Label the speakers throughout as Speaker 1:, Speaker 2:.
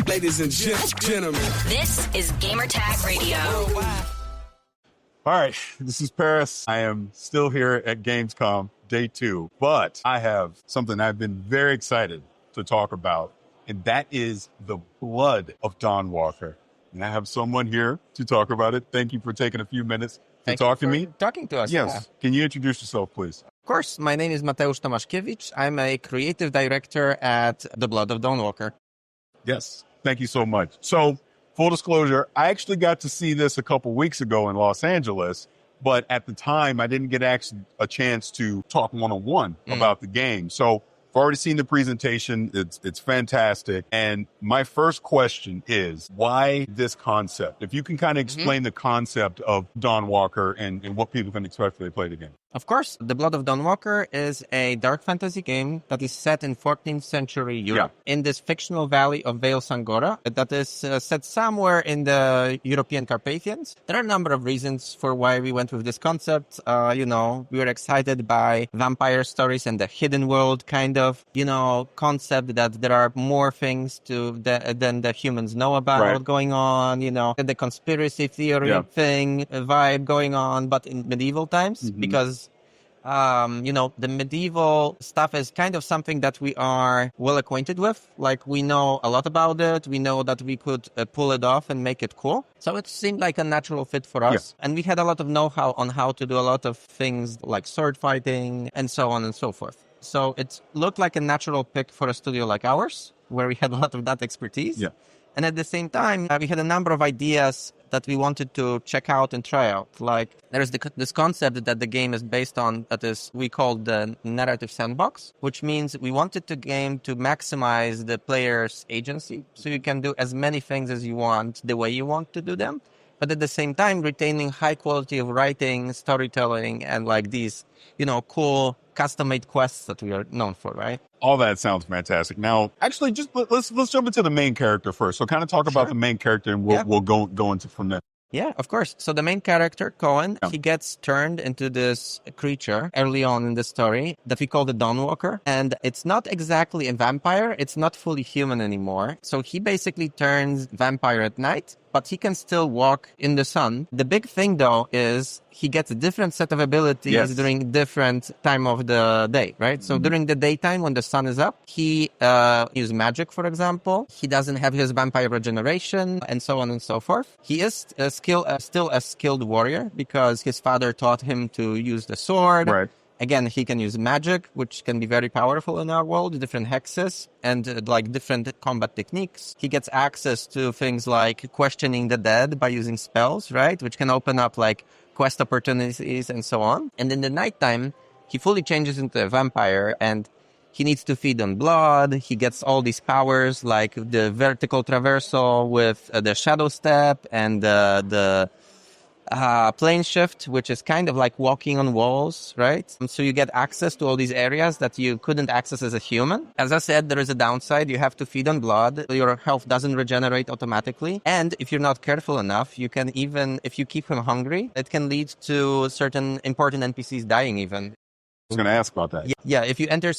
Speaker 1: Ladies and gentlemen,
Speaker 2: This is Gamertag Radio.
Speaker 3: All right, this is Paris. I am still here at Gamescom Day 2, but I have something I've been very excited to talk about, and that is the blood of Dawnwalker. And I have someone here to talk about it. Thank you for taking a few minutes to talk to me.
Speaker 4: Talking to us.
Speaker 3: Yes.
Speaker 4: Yeah.
Speaker 3: Can you introduce yourself, please?
Speaker 4: Of course. My name is Mateusz Tomaszkiewicz. I'm a creative director at The Blood of Dawnwalker.
Speaker 3: Yes. Thank you so much. So, full disclosure, I actually got to see this a couple weeks ago in Los Angeles, but at the time, I didn't get actually a chance to talk one-on-one about the game. So, I've already seen the presentation. It's fantastic. And my first question is, why this concept? If you can kind of explain the concept of Dawnwalker and what people can expect when they play the game.
Speaker 4: Of course, The Blood of Dawnwalker is a dark fantasy game that is set in 14th century Europe in this fictional valley of Vale Sangora that is set somewhere in the European Carpathians. There are a number of reasons for why we went with this concept. We were excited by vampire stories and the hidden world kind of, concept that there are more things than the humans know about going on, the conspiracy theory thing, vibe going on, but in medieval times, because the medieval stuff is kind of something that we are well acquainted with. Like, we know a lot about it. We know that we could pull it off and make it cool. So it seemed like a natural fit for us. And we had a lot of know-how on how to do a lot of things like sword fighting and so on and so forth. So it looked like a natural pick for a studio like ours, where we had a lot of that expertise. Yeah. And at the same time, we had a number of ideas that we wanted to check out and try out. Like, there's this concept that the game is based on that is we call the narrative sandbox, which means we wanted the game to maximize the player's agency. So you can do as many things as you want, the way you want to do them, but at the same time retaining high quality of writing, storytelling, and like these, cool custom-made quests that we are known for, right?
Speaker 3: All that sounds fantastic. Now, actually, just let's jump into the main character first. So kind of talk about the main character, and we'll go into from there.
Speaker 4: Yeah, of course. So the main character, Cohen, he gets turned into this creature early on in the story that we call the Dawnwalker. And it's not exactly a vampire. It's not fully human anymore. So he basically turns vampire at night, but he can still walk in the sun. The big thing, though, is he gets a different set of abilities during different time of the day, right? So during the daytime, when the sun is up, he uses magic, for example. He doesn't have his vampire regeneration and so on and so forth. He is still a skilled warrior because his father taught him to use the sword. Right. Again, he can use magic, which can be very powerful in our world, different hexes and different combat techniques. He gets access to things like questioning the dead by using spells, right? Which can open up like quest opportunities and so on. And in the nighttime, he fully changes into a vampire and he needs to feed on blood. He gets all these powers like the vertical traversal with the shadow step and the plane shift, which is kind of like walking on walls, right? So you get access to all these areas that you couldn't access as a human. As I said, there is a downside. You have to feed on blood. Your health doesn't regenerate automatically. And if you're not careful enough, you can even, if you keep him hungry, it can lead to certain important NPCs dying even.
Speaker 3: I was going to ask about that.
Speaker 4: Yeah, if you enter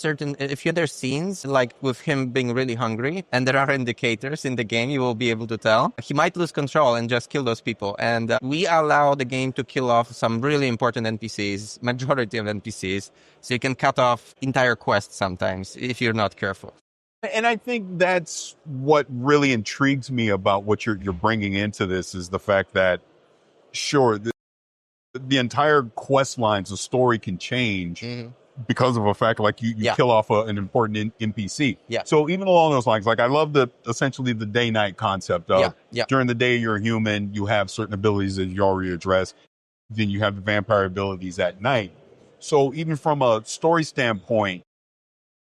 Speaker 4: scenes, like with him being really hungry, and there are indicators in the game, you will be able to tell, he might lose control and just kill those people. And we allow the game to kill off some really important NPCs, majority of NPCs, so you can cut off entire quests sometimes if you're not careful.
Speaker 3: And I think that's what really intrigues me about what you're bringing into this is the fact that, sure, the entire quest lines, the story can change because of a fact like you kill off an important NPC. Yeah. So even along those lines, like I love essentially the day-night concept of during the day you're a human, you have certain abilities that you already addressed. Then you have the vampire abilities at night. So even from a story standpoint,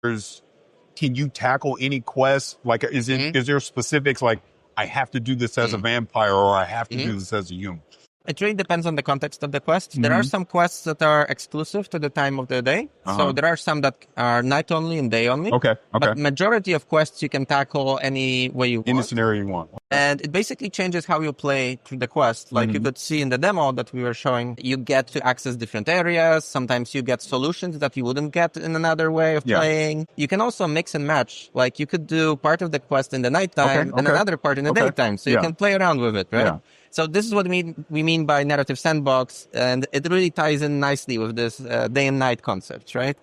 Speaker 3: can you tackle any quest? Like is there specifics like I have to do this as a vampire or I have to do this as a human?
Speaker 4: It really depends on the context of the quest. There are some quests that are exclusive to the time of the day. So there are some that are night only and day only. Okay. But majority of quests you can tackle any way you want.
Speaker 3: Any scenario you want.
Speaker 4: And it basically changes how you play through the quest. Like you could see in the demo that we were showing, you get to access different areas. Sometimes you get solutions that you wouldn't get in another way of playing. You can also mix and match. Like you could do part of the quest in the nighttime and another part in the daytime. So you can play around with it, right?
Speaker 3: Yeah.
Speaker 4: So this is what we mean by narrative sandbox. And it really ties in nicely with this day and night concept, right?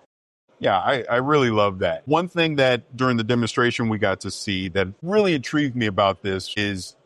Speaker 3: Yeah, I really love that. One thing that during the demonstration we got to see that really intrigued me about this is,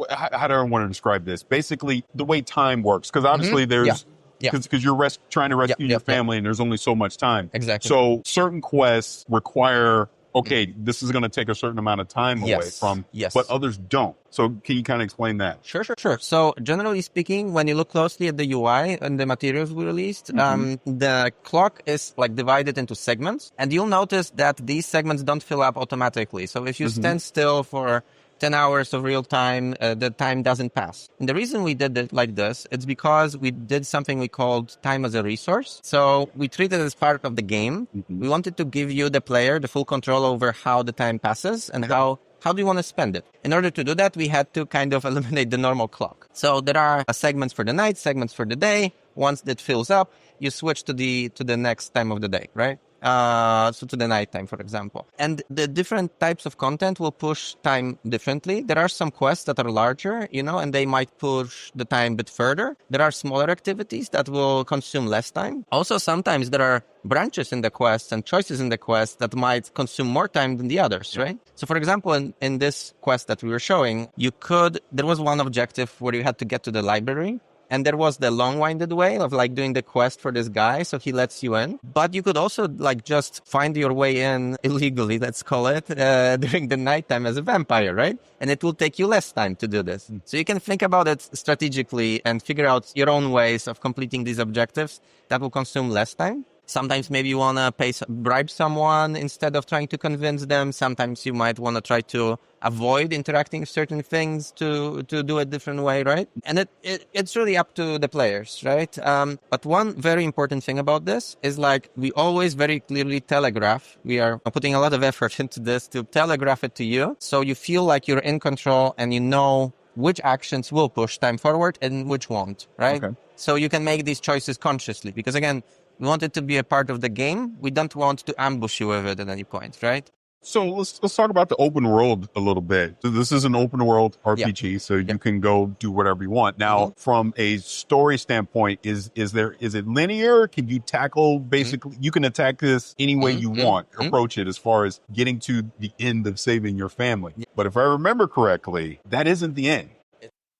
Speaker 3: how do I want to describe this? Basically, the way time works. Because obviously there's, because you're trying to rescue your family and there's only so much time.
Speaker 4: Exactly.
Speaker 3: So certain quests require, okay, this is going to take a certain amount of time away from, but others don't. So can you kind of explain that?
Speaker 4: Sure. So generally speaking, when you look closely at the UI and the materials we released, the clock is like divided into segments. And you'll notice that these segments don't fill up automatically. So if you stand still for 10 hours of real time, the time doesn't pass. And the reason we did it like this, it's because we did something we called time as a resource. So we treat it as part of the game. We wanted to give you, the player, the full control over how the time passes and how do you want to spend it. In order to do that, we had to kind of eliminate the normal clock. So there are segments for the night, segments for the day. Once that fills up, you switch to the next time of the day, right? So to the nighttime, for example. And the different types of content will push time differently. There are some quests that are larger, and they might push the time a bit further. There are smaller activities that will consume less time. Also, sometimes there are branches in the quests and choices in the quest that might consume more time than the others, right? So for example, in this quest that we were showing, there was one objective where you had to get to the library. And there was the long-winded way of like doing the quest for this guy, so he lets you in. But you could also like just find your way in illegally, let's call it, during the nighttime as a vampire, right? And it will take you less time to do this. So you can think about it strategically and figure out your own ways of completing these objectives that will consume less time. Sometimes maybe you want to bribe someone instead of trying to convince them. Sometimes you might want to try to avoid interacting with certain things to do a different way, right? And it's really up to the players, right? But one very important thing about this is like we always very clearly telegraph. We are putting a lot of effort into this to telegraph it to you. So you feel like you're in control and you know which actions will push time forward and which won't, right? Okay. So you can make these choices consciously because again, we want it to be a part of the game. We don't want to ambush you with it at any point, right?
Speaker 3: So let's talk about the open world a little bit. So this is an open world RPG, so you can go do whatever you want. Now, from a story standpoint, is it linear? Can you tackle basically? You can attack this any way you want. Approach it as far as getting to the end of saving your family. But if I remember correctly, that isn't the end.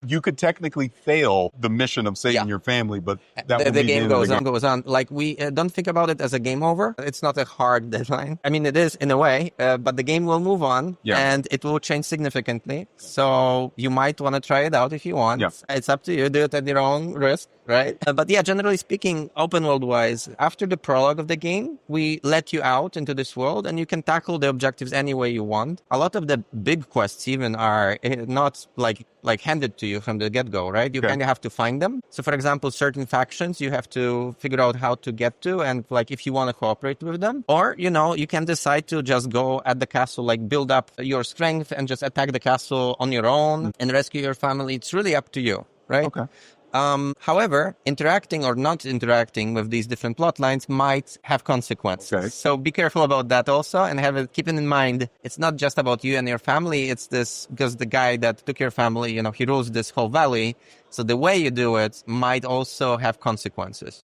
Speaker 3: You could technically fail the mission of saving your family, but that would be the end of the game
Speaker 4: goes on. Like we don't think about it as a game over. It's not a hard deadline. I mean, it is in a way, but the game will move on and it will change significantly. So you might want to try it out if you want. It's up to you. Do it at your own risk, right? But generally speaking, open world wise, after the prologue of the game, we let you out into this world and you can tackle the objectives any way you want. A lot of the big quests even are not like handed to you from the get-go, right? You kind of have to find them. So for example, certain factions you have to figure out how to get to and like if you want to cooperate with them. Or, you can decide to just go at the castle, like build up your strength and just attack the castle on your own and rescue your family. It's really up to you, right?
Speaker 3: Okay.
Speaker 4: However, interacting or not interacting with these different plot lines might have consequences.
Speaker 3: Okay.
Speaker 4: So be careful about that also and keep in mind, it's not just about you and your family. It's this, because the guy that took your family, he rules this whole valley. So the way you do it might also have consequences.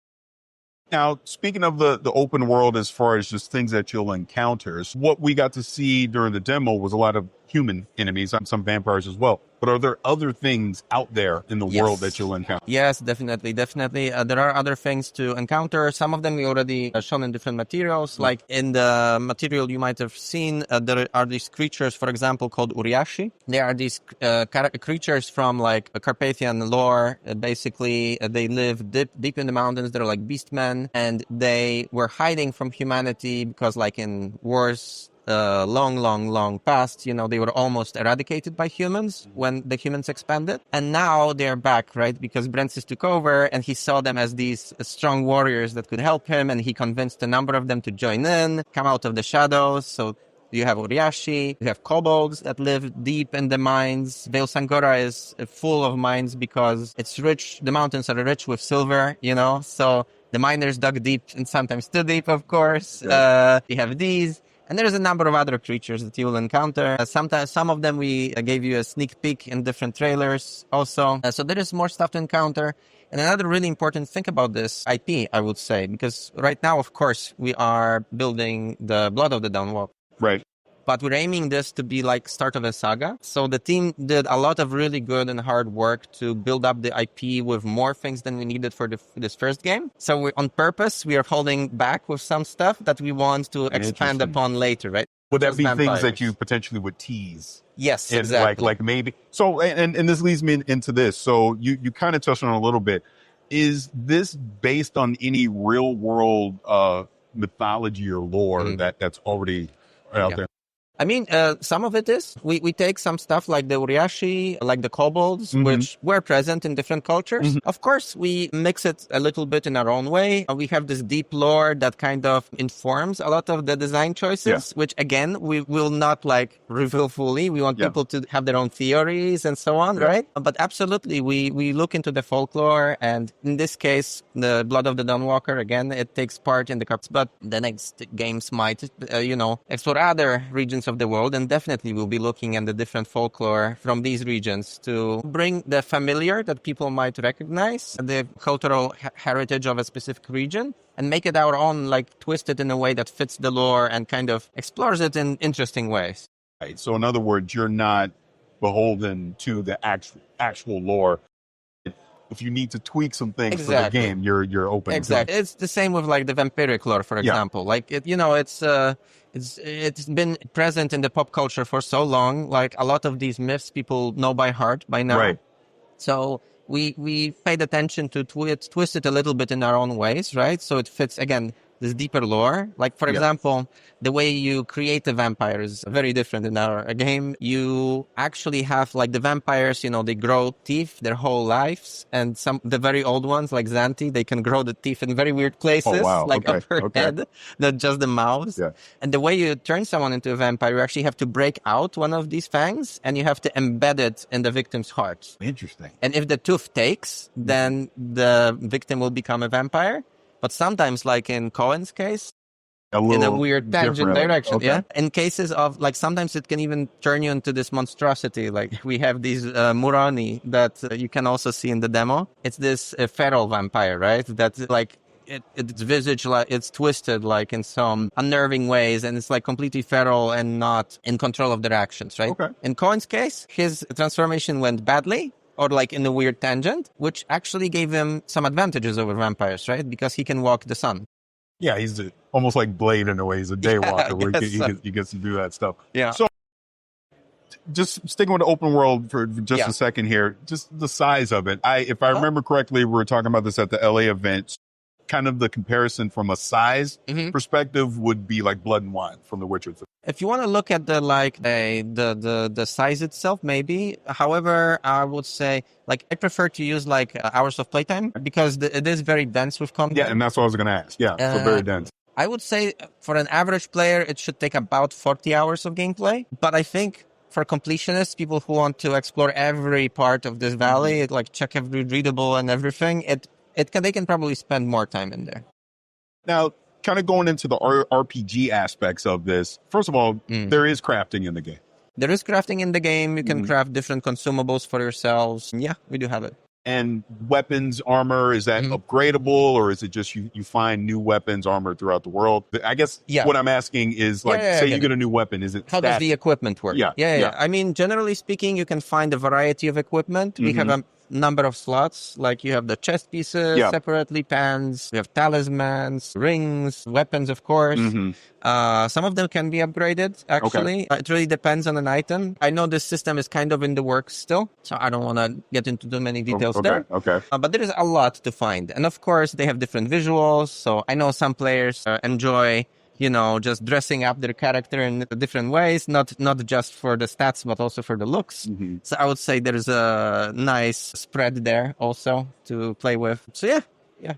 Speaker 3: Now, speaking of the open world, as far as just things that you'll encounter, what we got to see during the demo was a lot of human enemies, some vampires as well. But are there other things out there in the world that you'll encounter?
Speaker 4: Yes, definitely. There are other things to encounter. Some of them we already shown in different materials. Like in the material you might have seen, there are these creatures, for example, called Uriashi. They are these creatures from like a Carpathian lore. Basically, they live deep in the mountains. They're like beastmen, and they were hiding from humanity because like in wars, long past, they were almost eradicated by humans when the humans expanded. And now they're back, right? Because Brentsis took over and he saw them as these strong warriors that could help him. And he convinced a number of them to join in, come out of the shadows. So You have Uriashi, you have kobolds that live deep in the mines. Vale Sangora is full of mines because it's rich. The mountains are rich with silver, so the miners dug deep and sometimes too deep, of course.
Speaker 3: Yeah.
Speaker 4: You have these. And there's a number of other creatures that you will encounter. Sometimes some of them we gave you a sneak peek in different trailers also. So there is more stuff to encounter. And another really important thing about this IP, I would say, because right now, of course, we are building the Blood of the Dawnwalker.
Speaker 3: Right.
Speaker 4: But we're aiming this to be like start of a saga. So the team did a lot of really good and hard work to build up the IP with more things than we needed for this first game. So on purpose, we are holding back with some stuff that we want to expand upon later, right?
Speaker 3: Would that
Speaker 4: Just
Speaker 3: be
Speaker 4: vampires.
Speaker 3: things that you potentially would tease?
Speaker 4: Yes,
Speaker 3: And
Speaker 4: exactly.
Speaker 3: like maybe. So, and this leads me into this. So you kind of touched on it a little bit. Is this based on any real world mythology or lore that's already out there?
Speaker 4: I mean, some of it is. We take some stuff like the Uriashi, like the kobolds, which were present in different cultures. Of course, we mix it a little bit in our own way. We have this deep lore that kind of informs a lot of the design choices, which again, we will not like reveal fully. We want people to have their own theories and so on, right? But absolutely, we look into the folklore. And in this case, the Blood of the Dawnwalker, again, it takes part in the cups. But the next games might, explore other regions of the world, and definitely we'll be looking at the different folklore from these regions to bring the familiar that people might recognize, the cultural heritage of a specific region, and make it our own, like twist it in a way that fits the lore and kind of explores it in interesting ways.
Speaker 3: Right. So in other words, you're not beholden to the actual lore. If you need to tweak some things for the game, you're open.
Speaker 4: Exactly. It's the same with like the vampiric lore, for example. Like it's been present in the pop culture for so long. Like a lot of these myths people know by heart by now.
Speaker 3: Right.
Speaker 4: So we paid attention to twist it a little bit in our own ways, right? So it fits again this deeper lore. Like for example, the way you create the vampire is very different in our game. You actually have like the vampires, they grow teeth their whole lives, and the very old ones like Xanthi, they can grow the teeth in very weird places, like up her head, not just the mouth. Yeah. And the way you turn someone into a vampire, you actually have to break out one of these fangs and you have to embed it in the victim's heart.
Speaker 3: Interesting.
Speaker 4: And if the tooth takes, then the victim will become a vampire. But sometimes, like in Cohen's case, in a weird tangent direction, in cases of, like, sometimes it can even turn you into this monstrosity. Like, we have these Murani that you can also see in the demo. It's this feral vampire, right? That's, like, its visage, like, it's twisted, like, in some unnerving ways, and it's, like, completely feral and not in control of their actions, right? Okay. In Cohen's case, his transformation went badly, or like in a weird tangent, which actually gave him some advantages over vampires, right? Because he can walk the sun.
Speaker 3: Yeah, he's almost like Blade in a way. He's a daywalker where he gets to do that stuff.
Speaker 4: Yeah.
Speaker 3: So just sticking with the open world for just a second here, just the size of it. If I remember correctly, we were talking about this at the LA event. Kind of the comparison from a size perspective would be like Blood and Wine from The Witcher 3.
Speaker 4: If you want to look at the size itself, maybe. However, I would say, like, I prefer to use like hours of playtime because it is very dense with content.
Speaker 3: Yeah, and that's what I was going to ask. Yeah, so very dense.
Speaker 4: I would say for an average player, it should take about 40 hours of gameplay. But I think for completionists, people who want to explore every part of this valley, like check every readable and everything, they can probably spend more time in there.
Speaker 3: Now, kind of going into the RPG aspects of this, first of all, there is crafting in the game.
Speaker 4: There is crafting in the game. You can craft different consumables for yourselves. Yeah, we do have it.
Speaker 3: And weapons, armor, is that upgradable, or is it just you find new weapons, armor throughout the world? I guess what I'm asking is, like, say you get a new weapon, is it
Speaker 4: how does the equipment work? Yeah. I mean, generally speaking, you can find a variety of equipment. We have a number of slots, like you have the chest pieces separately, pans, you have talismans, rings, weapons, of course. Some of them can be upgraded, actually. It really depends on an item. I know this system is kind of in the works still, so I don't want to get into too many details there. But there is a lot to find. And of course, they have different visuals. So I know some players enjoy just dressing up their character in different ways, not just for the stats, but also for the looks. So I would say there's a nice spread there also to play with. So yeah.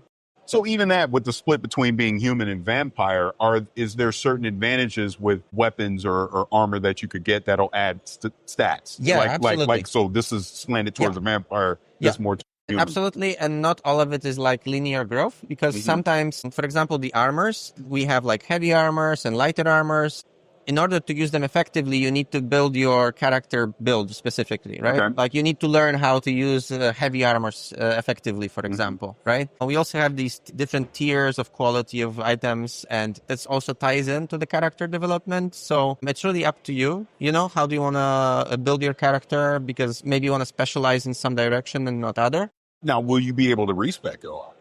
Speaker 3: So even that, with the split between being human and vampire, is there certain advantages with weapons or armor that you could get that'll add stats?
Speaker 4: Yeah, absolutely.
Speaker 3: So this is slanted towards a vampire, this more human.
Speaker 4: Absolutely, and not all of it is like linear growth, because sometimes, for example, the armors, we have like heavy armors and lighter armors. In order to use them effectively, you need to build your character build specifically, right?
Speaker 3: Okay.
Speaker 4: Like you need to learn how to use heavy armors effectively, for example, right? We also have these different tiers of quality of items, and this also ties into the character development. So it's really up to you, how do you want to build your character? Because maybe you want to specialize in some direction and not other.
Speaker 3: Now, will you be able to respec it all?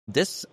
Speaker 4: This,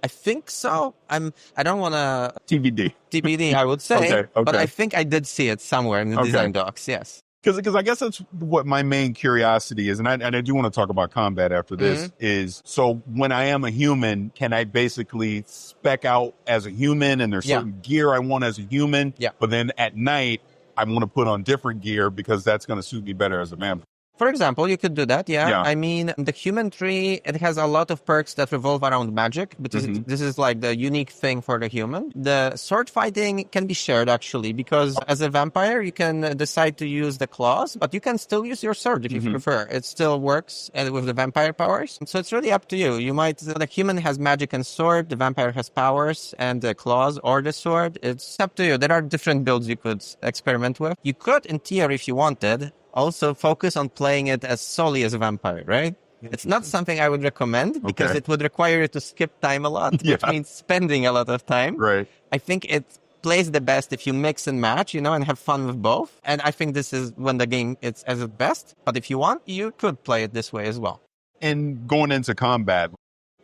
Speaker 4: I think so. I don't want to TBD, I would say,
Speaker 3: Okay.
Speaker 4: but I think I did see it somewhere in the design docs. Yes,
Speaker 3: because I guess that's what my main curiosity is, and I do want to talk about combat after this. Is so when I am a human, can I basically spec out as a human, and there's certain gear I want as a human, but then at night I want to put on different gear because that's going to suit me better as a vampire.
Speaker 4: For example, you could do that, I mean, the human tree, it has a lot of perks that revolve around magic, because this is like the unique thing for the human. The sword fighting can be shared, actually, because as a vampire, you can decide to use the claws, but you can still use your sword if you prefer. It still works with the vampire powers. So it's really up to you. The human has magic and sword, the vampire has powers and the claws or the sword. It's up to you. There are different builds you could experiment with. You could, in theory, if you wanted, also focus on playing it as solely as a vampire, right? It's not something I would recommend because it would require you to skip time a lot, which means spending a lot of time.
Speaker 3: Right.
Speaker 4: I think it plays the best if you mix and match, and have fun with both. And I think this is when the game is at its best. But if you want, you could play it this way as well.
Speaker 3: And going into combat,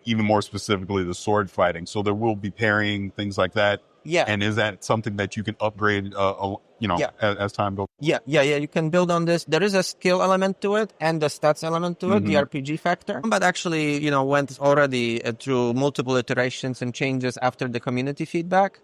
Speaker 3: even more specifically the sword fighting, so there will be parrying, things like that.
Speaker 4: Yeah.
Speaker 3: And is that something that you can upgrade, as time goes?
Speaker 4: Yeah. You can build on this. There is a skill element to it and the stats element to it, the RPG factor. But actually, went already through multiple iterations and changes after the community feedback.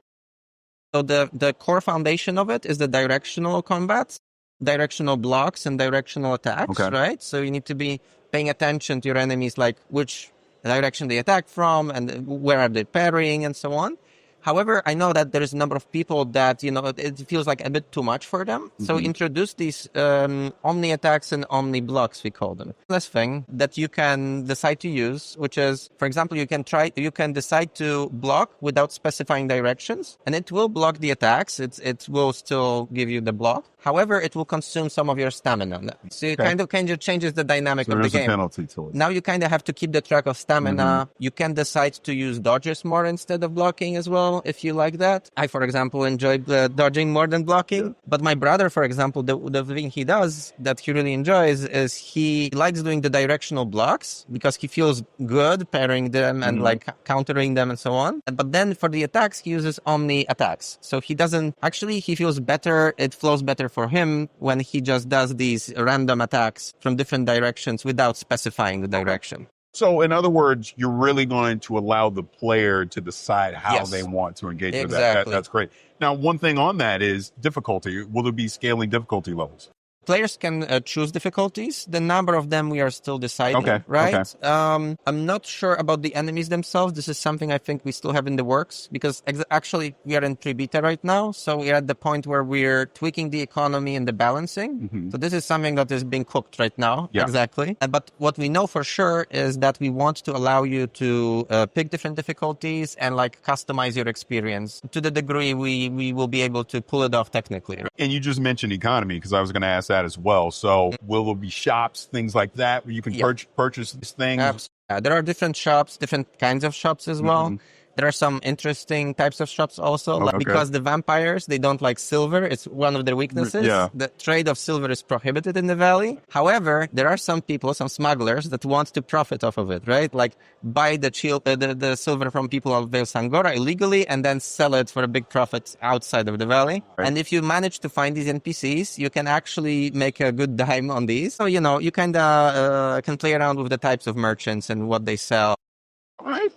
Speaker 4: So the core foundation of it is the directional combat, directional blocks and directional attacks, right? So you need to be paying attention to your enemies, like which direction they attack from and where are they parrying and so on. However, I know that there is a number of people that, it feels like a bit too much for them. So introduce these omni attacks and omni blocks, we call them. This thing that you can decide to use, which is, for example, you can decide to block without specifying directions, and it will block the attacks. It will still give you the block. However, it will consume some of your stamina. So it kind of changes the dynamic of the game.
Speaker 3: There's a penalty to it.
Speaker 4: Now you kind of have to keep the track of stamina. You can decide to use dodges more instead of blocking as well, if you like that. I, for example, enjoy dodging more than blocking. But my brother, for example, the thing he does that he really enjoys is he likes doing the directional blocks because he feels good parrying them and like countering them and so on. But then for the attacks, he uses omni attacks. So he feels better. It flows better for him when he just does these random attacks from different directions without specifying the direction.
Speaker 3: So in other words, you're really going to allow the player to decide how they want to engage with that. That's great. Now, one thing on that is difficulty. Will there be scaling difficulty levels?
Speaker 4: Players can choose difficulties. The number of them we are still deciding, right? Okay. I'm not sure about the enemies themselves. This is something I think we still have in the works because actually we are in pre-beta right now. So we're at the point where we're tweaking the economy and the balancing. So this is something that is being cooked right now. Yeah. Exactly. But what we know for sure is that we want to allow you to pick different difficulties and like customize your experience to the degree we will be able to pull it off technically.
Speaker 3: And you just mentioned economy because I was going to ask that as well. So will there be shops, things like that, where you can purchase these things?
Speaker 4: Absolutely. There are different shops, different kinds of shops as well. There are some interesting types of shops also, because the vampires, they don't like silver. It's one of their weaknesses. Yeah. The trade of silver is prohibited in the valley. However, there are some people, some smugglers that want to profit off of it, right? Like buy the silver from people of Vale Sangora illegally and then sell it for a big profit outside of the valley. Right. And if you manage to find these NPCs, you can actually make a good dime on these. So, you kind of can play around with the types of merchants and what they sell.
Speaker 3: All right.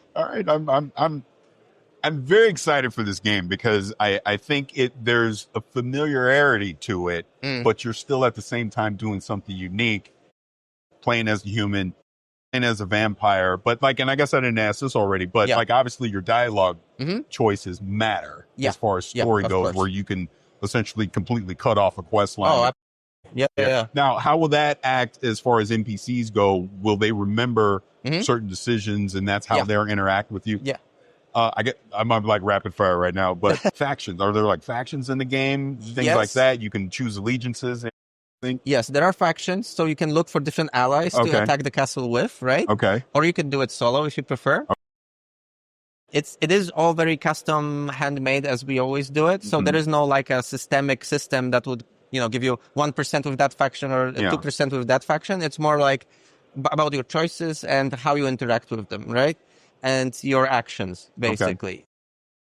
Speaker 3: I'm very excited for this game because I think there's a familiarity to it, but you're still at the same time doing something unique, playing as a human and as a vampire, but like, and I guess I didn't ask this already, but like obviously your dialogue choices matter as far as story goes, where you can essentially completely cut off a quest line.
Speaker 4: Yeah.
Speaker 3: Now, how will that act as far as NPCs go? Will they remember certain decisions, and that's how they'll interact with you?
Speaker 4: Yeah.
Speaker 3: I'm like rapid fire right now, but factions, are there like factions in the game? Things like that? You can choose allegiances.
Speaker 4: Yes, there are factions, so you can look for different allies to attack the castle with, right?
Speaker 3: Okay.
Speaker 4: Or you can do it solo if you prefer. It is all very custom, handmade, as we always do it. So there is no like a systemic system that would, give you 1% with that faction or 2% with that faction. It's more like about your choices and how you interact with them, right? And your actions, basically. Okay.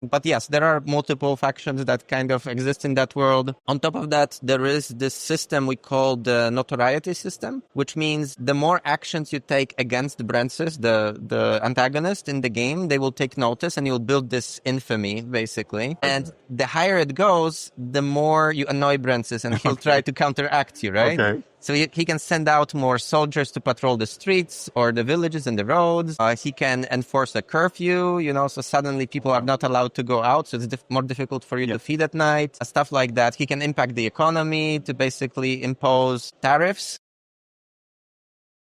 Speaker 4: But yes, there are multiple factions that kind of exist in that world. On top of that, there is this system we call the notoriety system, which means the more actions you take against the Brances, the antagonist in the game, they will take notice and you'll build this infamy, basically. And the higher it goes, the more you annoy Brances and he'll try to counteract you, right? Okay. So he can send out more soldiers to patrol the streets or the villages and the roads. He can enforce a curfew, so suddenly people are not allowed to go out. So it's more difficult for you to feed at night, stuff like that. He can impact the economy to basically impose tariffs.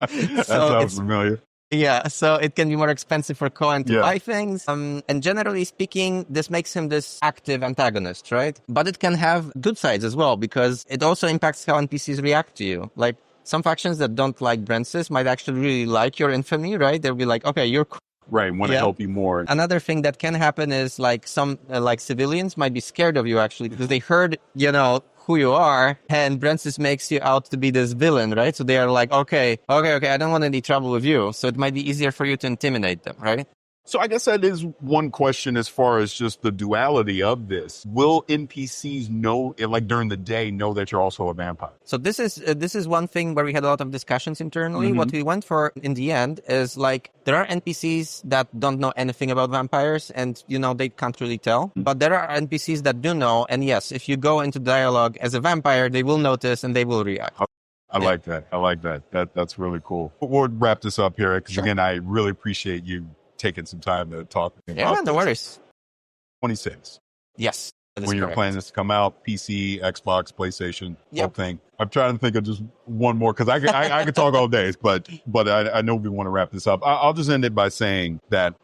Speaker 3: That sounds familiar.
Speaker 4: Yeah, so it can be more expensive for Cohen to buy things. And generally speaking, this makes him this active antagonist, right? But it can have good sides as well, because it also impacts how NPCs react to you. Like, some factions that don't like Brances might actually really like your infamy, right? They'll be like, okay, you're cool.
Speaker 3: Right, want to help you more.
Speaker 4: Another thing that can happen is like some like civilians might be scared of you actually because they heard, who you are, and Brances makes you out to be this villain, right? So they are like, okay, I don't want any trouble with you. So it might be easier for you to intimidate them, right?
Speaker 3: So I guess that is one question as far as just the duality of this. Will NPCs know, like during the day, know that you're also a vampire?
Speaker 4: So this is one thing where we had a lot of discussions internally. What we went for in the end is like, there are NPCs that don't know anything about vampires and, they can't really tell. But there are NPCs that do know. And yes, if you go into dialogue as a vampire, they will notice and they will react.
Speaker 3: I like that. That's really cool. We'll wrap this up here because again, I really appreciate you taking some time to talk about
Speaker 4: this. No worries.
Speaker 3: 26.
Speaker 4: Yes.
Speaker 3: When you're planning this to come out, PC, Xbox, PlayStation, whole thing. I'm trying to think of just one more because I could talk all day, but I know we want to wrap this up. I'll just end it by saying that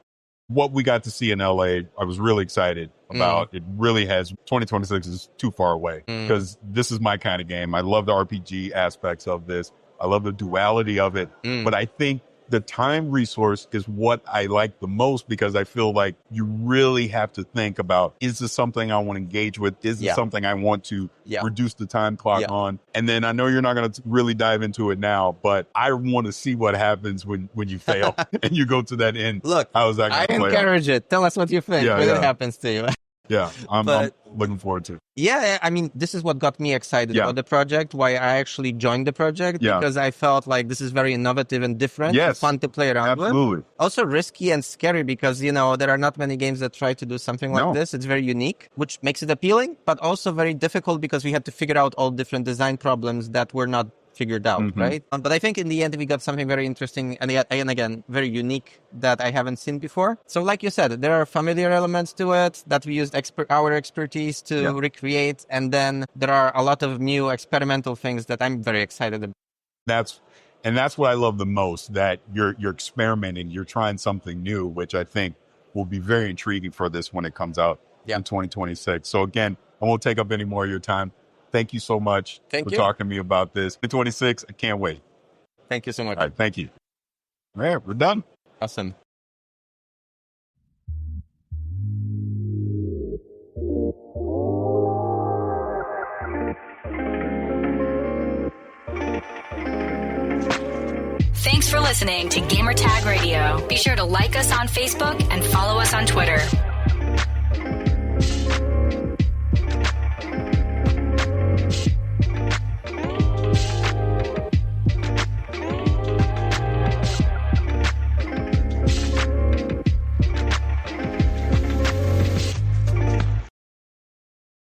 Speaker 3: what we got to see in LA, I was really excited about. It really has, 2026 is too far away because this is my kind of game. I love the RPG aspects of this. I love the duality of it, but I think the time resource is what I like the most because I feel like you really have to think about, is this something I want to engage with? Is this something I want to reduce the time clock on? And then I know you're not going to really dive into it now, but I want to see what happens when you fail and you go to that end.
Speaker 4: Look,
Speaker 3: how is that going to play out?
Speaker 4: I encourage it. Tell us what you think when it happens to you.
Speaker 3: Yeah, I'm looking forward to it.
Speaker 4: Yeah, I mean, this is what got me excited about the project, why I actually joined the project, because I felt like this is very innovative and different, fun to play around with. Also risky and scary because, there are not many games that try to do something like this. It's very unique, which makes it appealing, but also very difficult because we had to figure out all different design problems that were not figured out, right? But I think in the end, we got something very interesting and again, very unique that I haven't seen before. So like you said, there are familiar elements to it that we used our expertise to recreate. And then there are a lot of new experimental things that I'm very excited about. That's
Speaker 3: what I love the most, that you're experimenting, you're trying something new, which I think will be very intriguing for this when it comes out in 2026. So again, I won't take up any more of your time. Thank you so much for talking to me about this. 26, I can't wait.
Speaker 4: Thank you so much.
Speaker 3: All right, thank you. All right, we're done.
Speaker 4: Awesome.
Speaker 2: Thanks for listening to Gamertag Radio. Be sure to like us on Facebook and follow us on Twitter.